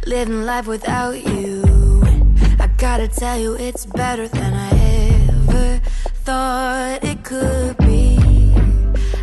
living life without you. I gotta tell you, it's better than I ever thought it could be.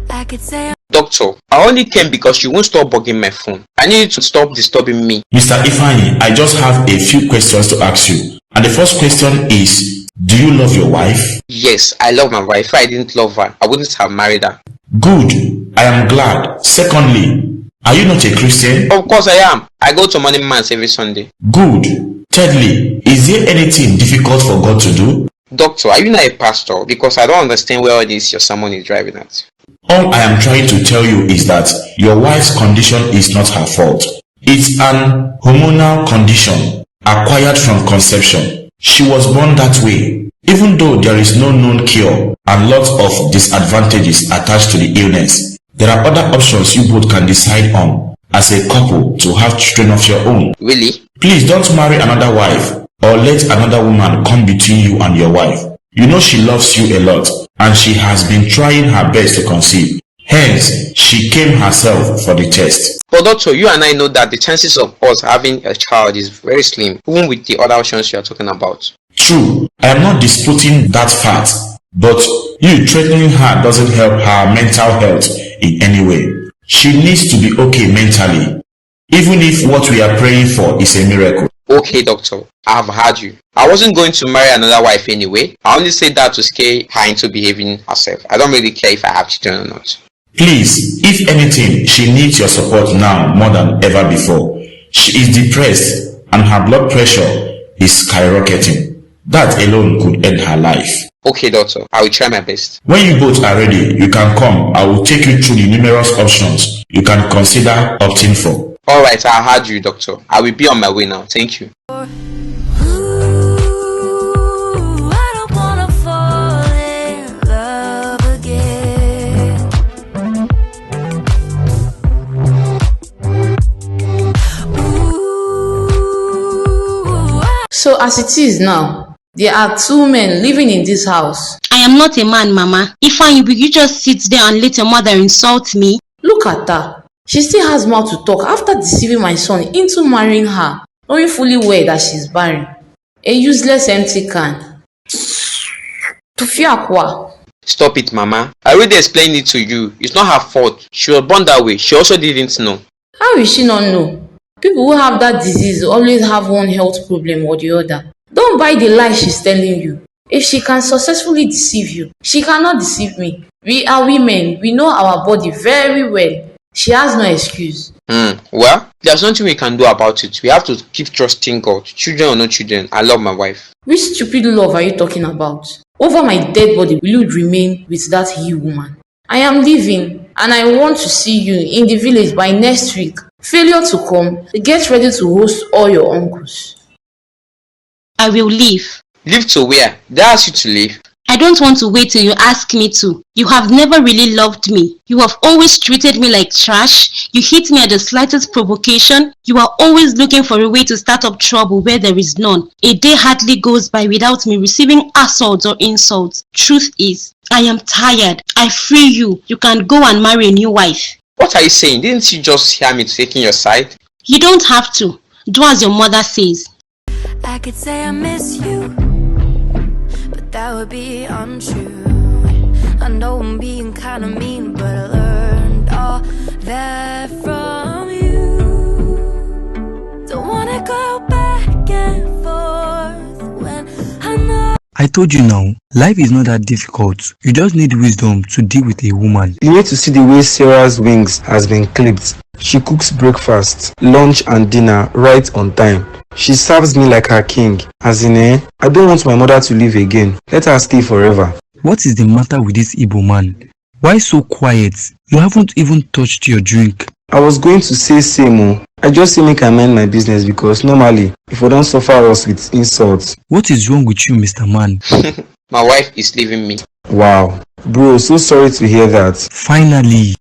I could say Doctor, I only came because you won't stop bugging my phone. I need you to stop disturbing me. Mr. Ifeanyi, I just have a few questions to ask you. And the first question is, do you love your wife? Yes, I love my wife. If I didn't love her, I wouldn't have married her. Good. I am glad. Secondly, are you not a Christian? Of course I am. I go to morning mass every Sunday. Good. Thirdly, is there anything difficult for God to do? Doctor, are you not a pastor? Because I don't understand where all this your sermon is driving at. All I am trying to tell you is that your wife's condition is not her fault. It's an hormonal condition acquired from conception. She was born that way. Even though there is no known cure and lots of disadvantages attached to the illness, there are other options you both can decide on as a couple to have children of your own. Really? Please don't marry another wife or let another woman come between you and your wife. You know she loves you a lot and she has been trying her best to conceive. Hence, she came herself for the test. But doctor, you and I know that the chances of us having a child is very slim, even with the other options you are talking about. True, I am not disputing that fact, but you threatening her doesn't help her mental health in any way. She needs to be okay mentally, even if what we are praying for is a miracle. Okay, doctor, I have heard you. I wasn't going to marry another wife anyway. I only said that to scare her into behaving herself. I don't really care if I have children or not. Please, if anything, she needs your support now more than ever before. She is depressed and her blood pressure is skyrocketing. That alone could end her life. Okay, doctor, I will try my best. When you both are ready, you can come. I will take you through the numerous options you can consider opting for. Alright, I heard you, doctor. I will be on my way now. Thank you. So as it is now, there are two men living in this house. I am not a man, Mama. Ifeanyi, will you just sit there and let your mother insult me? Look at her. She still has mouth to talk after deceiving my son into marrying her, knowing fully well that she's barren. A useless empty can. Tufiakwa. Stop it, Mama. I already explained it to you. It's not her fault. She was born that way. She also didn't know. How will she not know? People who have that disease always have one health problem or the other. Don't buy the lie she's telling you. If she can successfully deceive you, she cannot deceive me. We are women. We know our body very well. She has no excuse. Well, there's nothing we can do about it. We have to keep trusting God. Children or no children, I love my wife. Which stupid love are you talking about? Over my dead body, will you remain with that he-woman? I am leaving and I want to see you in the village by next week. Failure to come, get ready to host all your uncles. I will leave. Leave to where? Did I ask you to leave? I don't want to wait till you ask me to. You have never really loved me. You have always treated me like trash. You hit me at the slightest provocation. You are always looking for a way to start up trouble where there is none. A day hardly goes by without me receiving assaults or insults. Truth is, I am tired. I free you. You can go and marry a new wife. What are you saying? Didn't you just hear me taking your side? You don't have to. Do as your mother says. I could say I miss you, but that would be untrue. I know I'm being kinda mean, but I learned all that from you. Don't wanna go back and forth when I know. I told you now, life is not that difficult. You just need wisdom to deal with a woman. You need to see the way Sarah's wings has been clipped. She cooks breakfast, lunch and dinner right on time. She serves me like her king. As in, I don't want my mother to leave again. Let her stay forever. What is the matter with this Igbo man? Why so quiet? You haven't even touched your drink. I was going to say same. I just say make I mind my business because normally, if we don't suffer us with insults. What is wrong with you, Mr. Man? My wife is leaving me. Wow. Bro, so sorry to hear that. Finally.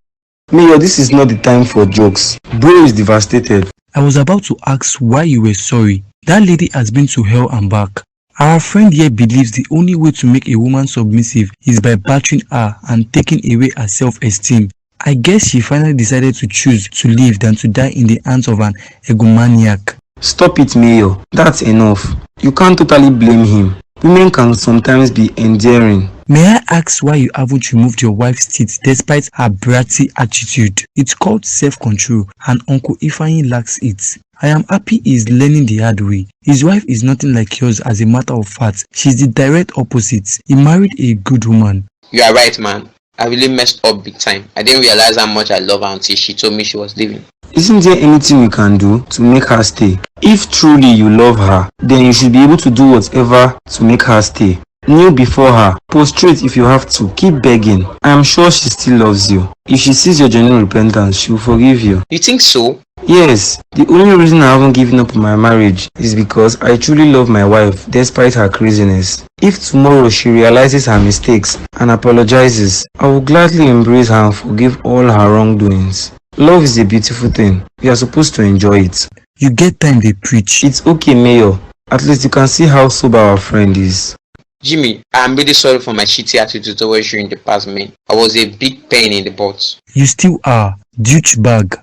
Mayor, this is not the time for jokes. Bro is devastated. I was about to ask why you were sorry. That lady has been to hell and back. Our friend here believes the only way to make a woman submissive is by battering her and taking away her self-esteem. I guess she finally decided to choose to live than to die in the hands of an egomaniac. Stop it, Mayor. That's enough. You can't totally blame him. Women can sometimes be endearing. May I ask why you haven't removed your wife's teeth despite her bratty attitude? It's called self-control and Uncle Ifeanyi lacks it. I am happy he is learning the hard way. His wife is nothing like yours as a matter of fact. She's the direct opposite. He married a good woman. You are right, man. I really messed up big time. I didn't realize how much I love her until she told me she was leaving. Isn't there anything we can do to make her stay? If truly you love her, then you should be able to do whatever to make her stay. Kneel before her, prostrate if you have to, keep begging. I am sure she still loves you. If she sees your genuine repentance, she will forgive you. You think so? Yes, the only reason I haven't given up on my marriage is because I truly love my wife despite her craziness. If tomorrow she realizes her mistakes and apologizes, I will gladly embrace her and forgive all her wrongdoings. Love is a beautiful thing. We are supposed to enjoy it. You get time they preach. It's okay, Mayor. At least you can see how sober our friend is. Jimmy, I am really sorry for my shitty attitude towards you in the past, man. I was a big pain in the butt. You still are. Douchebag.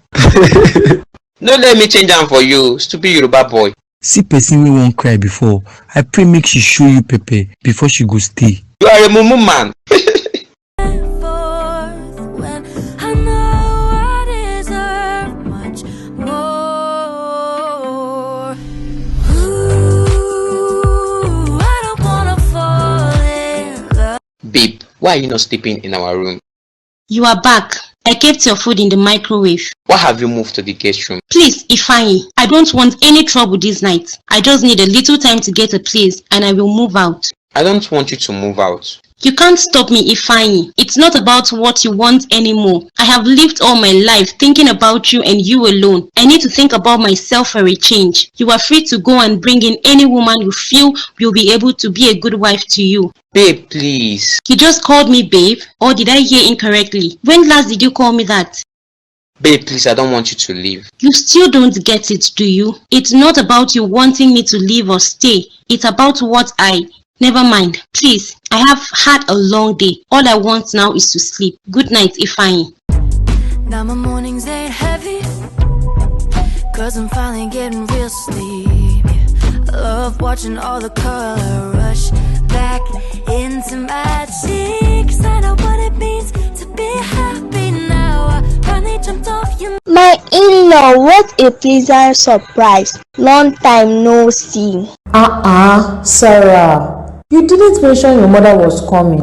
No, let me change them for you, stupid Yoruba boy. See person wey won't cry before. I pray make she show you pepper before she go stay. You are a mumu man. When I know I deserve much more. Ooh, I don't wanna fall in love. Babe, why are you not sleeping in our room? You are back. I kept your food in the microwave. Why have you moved to the guest room? Please, Ifeanyi, I don't want any trouble this night. I just need a little time to get a place and I will move out. I don't want you to move out. You can't stop me, Ifeanyi. It's not about what you want anymore. I have lived all my life thinking about you and you alone. I need to think about myself for a change. You are free to go and bring in any woman you feel will be able to be a good wife to you. Babe, please. You just called me babe, or did I hear incorrectly? When last did you call me that? Babe, please, I don't want you to leave. You still don't get it, do you? It's not about you wanting me to leave or stay. It's about what Never mind. Please, I have had a long day. All I want now is to sleep. Good night, Ifeanyi. Now my mornings ain't heavy, 'cause I'm finally getting real sleep. I love watching all the color rush back into my cheeks. I know what it means to be happy now. I finally jumped off your. My in-law, what a pleasant surprise. Long time no see. Sarah. You didn't mention your mother was coming.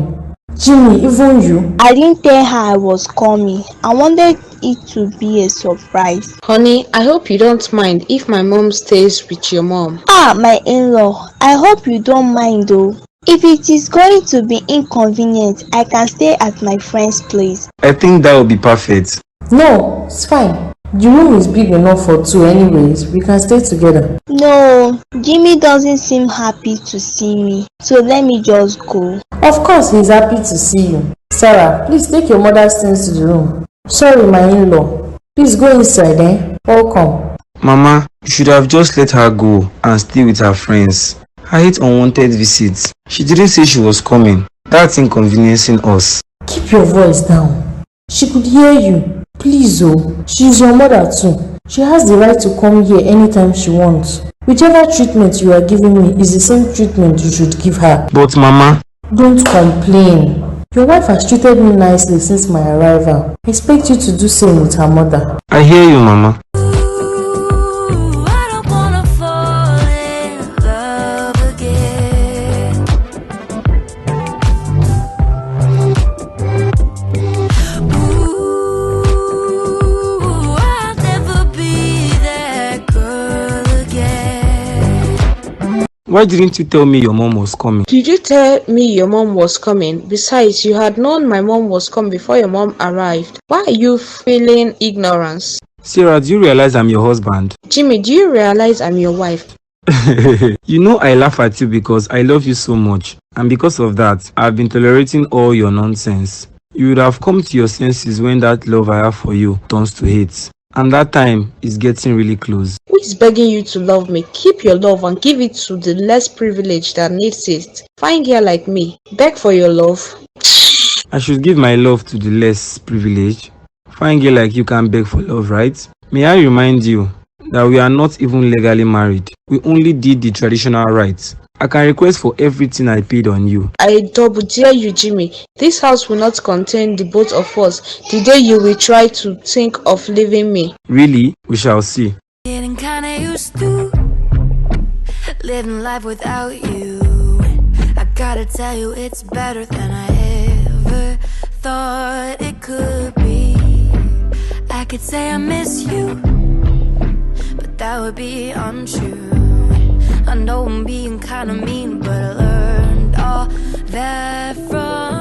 Jimmy, even you. I didn't tell her I was coming. I wanted it to be a surprise. Honey, I hope you don't mind if my mom stays with your mom. My in-law, I hope you don't mind though. If it is going to be inconvenient, I can stay at my friend's place. I think that would be perfect. No, it's fine. The room is big enough for two anyways. We can stay together. No, Jimmy doesn't seem happy to see me. So let me just go. Of course he's happy to see you. Sarah, please take your mother's things to the room. Sorry, my in-law. Please go inside, Welcome. Mama, you should have just let her go and stay with her friends. I hate unwanted visits. She didn't say she was coming. That's inconveniencing us. Keep your voice down. She could hear you. Please, she's your mother too. She has the right to come here anytime she wants. Whichever treatment you are giving me is the same treatment you should give her. But Mama... Don't complain. Your wife has treated me nicely since my arrival. I expect you to do same with her mother. I hear you, Mama. Why didn't you tell me your mom was coming? Did you tell me your mom was coming? Besides, you had known my mom was coming before your mom arrived. Why are you feeling ignorance? Sarah, do you realize I'm your husband? Jimmy, do you realize I'm your wife? You know I laugh at you because I love you so much. And because of that, I've been tolerating all your nonsense. You would have come to your senses when that love I have for you turns to hate. And that time is getting really close. Who is begging you to love me? Keep your love and give it to the less privileged that needs it. Fine girl like me, beg for your love. I should give my love to the less privileged. Fine girl like you can't beg for love, right? May I remind you that we are not even legally married. We only did the traditional rites. I can request for everything I paid on you. I double dare you, Jimmy. This house will not contain the both of us the day you will try to think of leaving me. Really? We shall see. Getting kinda used to living life without you. I gotta tell you, it's better than I ever thought it could be. I could say I miss you, but that would be untrue. I know I'm being kinda mean, but I learned all that from